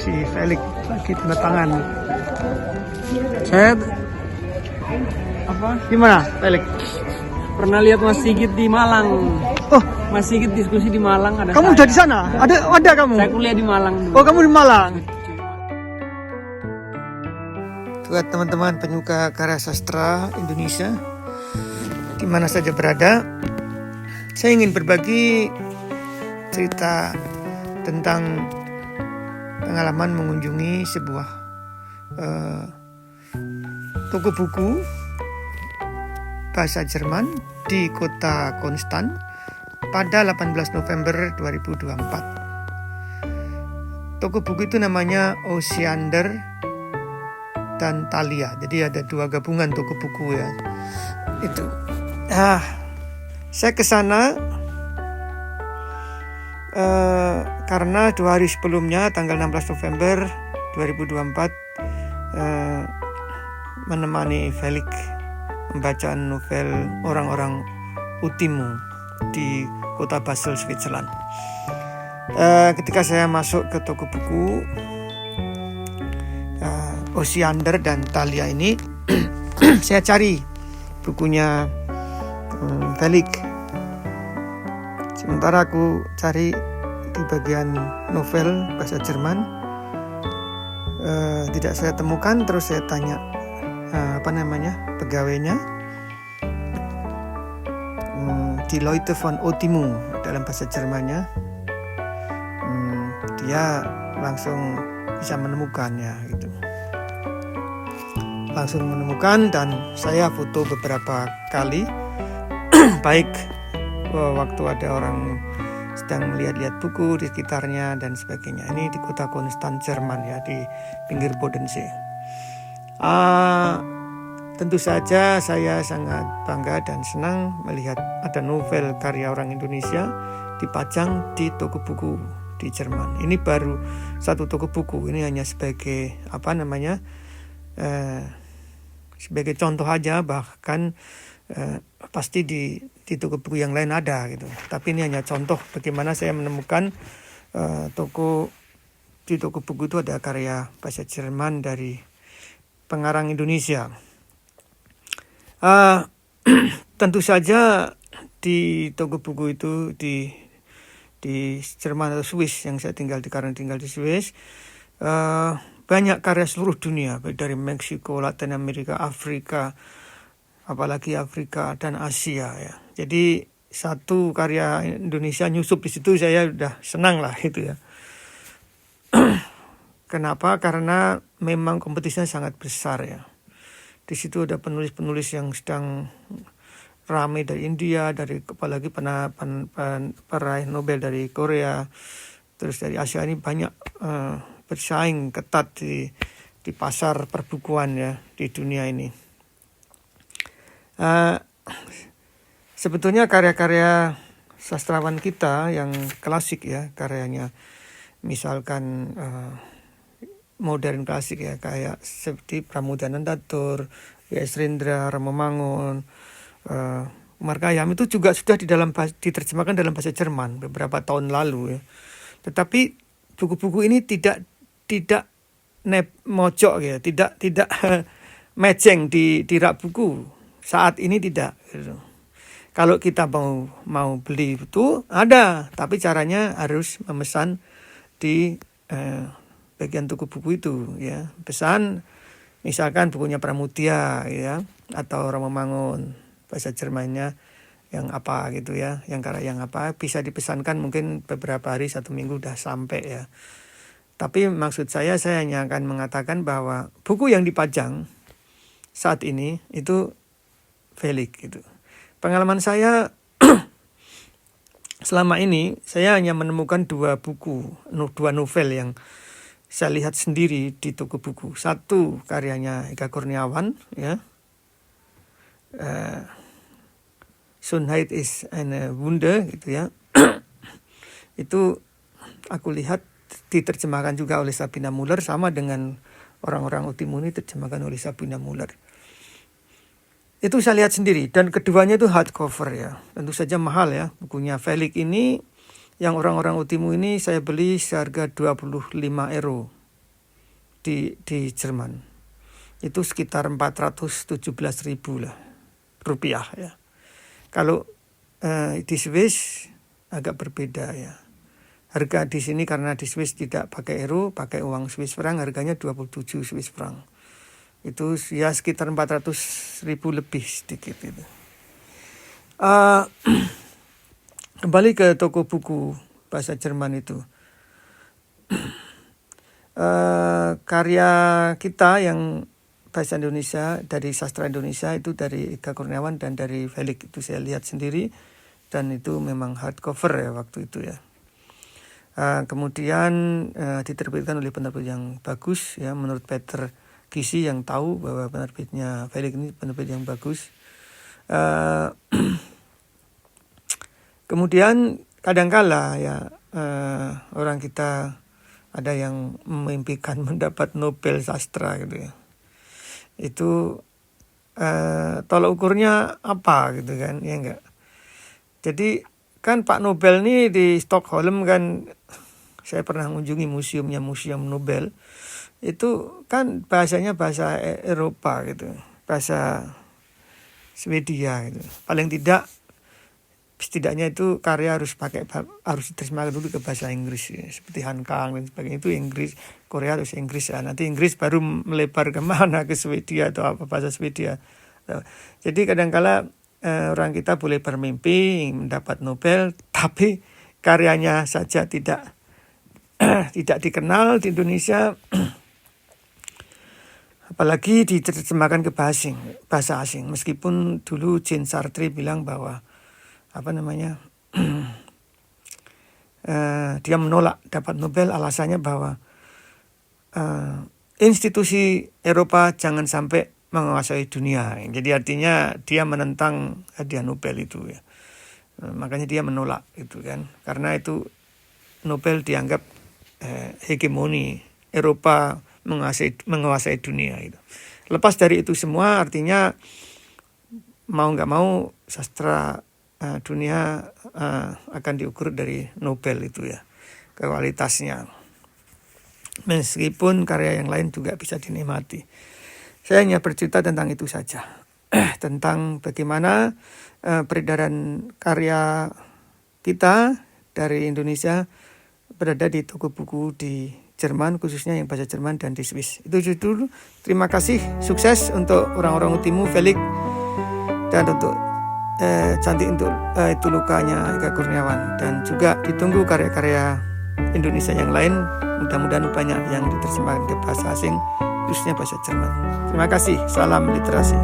si Felix lagi tanda tangan. Saya gimana Felix? Pernah lihat Mas Sigit di Malang. Oh, Mas Sigit diskusi di Malang ada. kamu udah di sana? Ada kamu? Saya kuliah di Malang dulu. Oh, kamu di Malang. Buat teman-teman penyuka karya sastra Indonesia, di mana saja berada, saya ingin berbagi cerita tentang pengalaman mengunjungi sebuah toko buku bahasa Jerman di kota Konstanz pada 18 November 2024. Toko buku itu namanya Osiander dan Thalia. Jadi ada dua gabungan toko buku ya. Itu. Saya ke sana karena 2 hari sebelumnya, tanggal 16 November 2024, menemani Felix membaca novel Orang-orang Utimu di kota Basel, Switzerland. Ketika saya masuk ke toko buku Osiander dan Thalia ini, saya cari bukunya Felix. Sementara aku cari di bagian novel bahasa Jerman, tidak saya temukan. Terus saya tanya pegawainya, die Leute von Otimu dalam bahasa Jermannya. Dia langsung bisa menemukannya gitu. Langsung menemukan, dan saya foto beberapa kali baik waktu ada orang sedang melihat-lihat buku di sekitarnya dan sebagainya. Ini di kota Konstanz, Jerman ya, di pinggir Bodensee. Tentu saja saya sangat bangga dan senang melihat ada novel karya orang Indonesia dipajang di toko buku di Jerman. Ini baru satu toko buku, ini hanya sebagai sebagai contoh aja, bahkan pasti di toko buku yang lain ada gitu. Tapi ini hanya contoh bagaimana saya menemukan di toko buku itu ada karya bahasa Jerman dari pengarang Indonesia. Tentu saja di toko buku itu di Jerman atau Swiss, yang saya tinggal di Swiss, banyak karya seluruh dunia, baik dari Meksiko, Latin Amerika, Afrika, apalagi Afrika dan Asia ya. Jadi satu karya Indonesia nyusup di situ, saya udah senang lah gitu ya. Kenapa? Karena memang kompetisinya sangat besar ya. Di situ ada penulis-penulis yang sedang ramai dari India, apalagi peraih Nobel dari Korea, terus dari Asia. Ini banyak bersaing ketat di pasar perbukuan ya di dunia ini. Sebetulnya karya-karya sastrawan kita yang klasik ya, karyanya misalkan modern klasik ya, kayak seperti Pramudia Anantatur, Y.S. Rendra, Romo Mangun, Umar Khayyam, itu juga sudah diterjemahkan dalam bahasa Jerman beberapa tahun lalu ya. Tetapi buku-buku ini tidak mojok ya, tidak mejeng di rak buku saat ini, tidak gitu. Kalau kita mau beli itu ada, tapi caranya harus memesan di bagian toko buku itu ya. Pesan misalkan bukunya Pramudia ya, atau Romo Mangun bahasa Jermannya yang apa gitu ya, yang karya yang apa, bisa dipesankan mungkin beberapa hari, 1 minggu udah sampai ya. Tapi maksud saya hanya akan mengatakan bahwa buku yang dipajang saat ini itu Felix gitu. Pengalaman saya selama ini, saya hanya menemukan 2 novel yang saya lihat sendiri di toko buku. Satu karyanya Eka Kurniawan ya, Schönheit ist eine Wunde gitu ya. Itu aku lihat diterjemahkan juga oleh Sabina Müller, sama dengan Orang-orang Utimu ini diterjemahkan oleh Sabina Müller. Itu saya lihat sendiri, dan keduanya itu hardcover ya. Tentu saja mahal ya bukunya Felix ini. Yang Orang-orang Utimu ini saya beli seharga 25 euro di Jerman. Itu sekitar 417.000 lah rupiah ya. Kalau di Swiss agak berbeda ya. Harga di sini karena di Swiss tidak pakai euro, pakai uang Swiss franc, harganya 27 Swiss franc. Itu ya sekitar 400.000 lebih sedikit itu. Kembali ke toko buku bahasa Jerman itu. Karya kita yang bahasa Indonesia dari sastra Indonesia itu dari Eka Kurniawan dan dari Felix itu saya lihat sendiri dan itu memang hardcover ya waktu itu ya. Kemudian diterbitkan oleh penerbit yang bagus ya, menurut Peter Gysi yang tahu bahwa penerbitnya Felix ini penerbit yang bagus. Kemudian kadangkala ya orang kita ada yang memimpikan mendapat Nobel sastra gitu ya. Itu tolak ukurnya apa gitu kan, ya enggak. Jadi kan Pak Nobel nih di Stockholm kan, saya pernah mengunjungi museum Nobel. Itu kan bahasanya bahasa Eropa gitu, bahasa Swedia gitu. Paling tidak setidaknya itu karya harus diterjemahkan dulu ke bahasa Inggris ya. Seperti Han Kang dan sebagainya itu Inggris, Korea harus Inggris ya. Nanti Inggris baru melebar kemana ke Swedia atau apa bahasa Swedia. Jadi kadangkala orang kita boleh bermimpi mendapat Nobel, tapi karyanya saja tidak dikenal di Indonesia. Apalagi diterjemahkan ke bahasa asing. Meskipun dulu Jean Sartre bilang bahwa dia menolak dapat Nobel, alasannya bahwa institusi Eropa jangan sampai menguasai dunia. Jadi artinya dia menentang hadiah Nobel itu ya. Makanya dia menolak itu kan, karena itu Nobel dianggap hegemoni Eropa menguasai dunia itu. Lepas dari itu semua artinya mau nggak mau sastra dunia akan diukur dari Nobel itu ya, kualitasnya. Meskipun karya yang lain juga bisa dinikmati. Saya hanya bercerita tentang itu saja. Tentang bagaimana peredaran karya kita dari Indonesia berada di toko buku di Jerman, khususnya yang bahasa Jerman dan di Swiss. Itu dulu. Terima kasih, sukses untuk orang-orang Utimu, Felix, dan untuk cantik untuk itu lukanya Eka Kurniawan, dan juga ditunggu karya-karya Indonesia yang lain. Mudah-mudahan banyak yang diterjemahkan ke bahasa asing, khususnya bahasa Jerman. Terima kasih, salam literasi.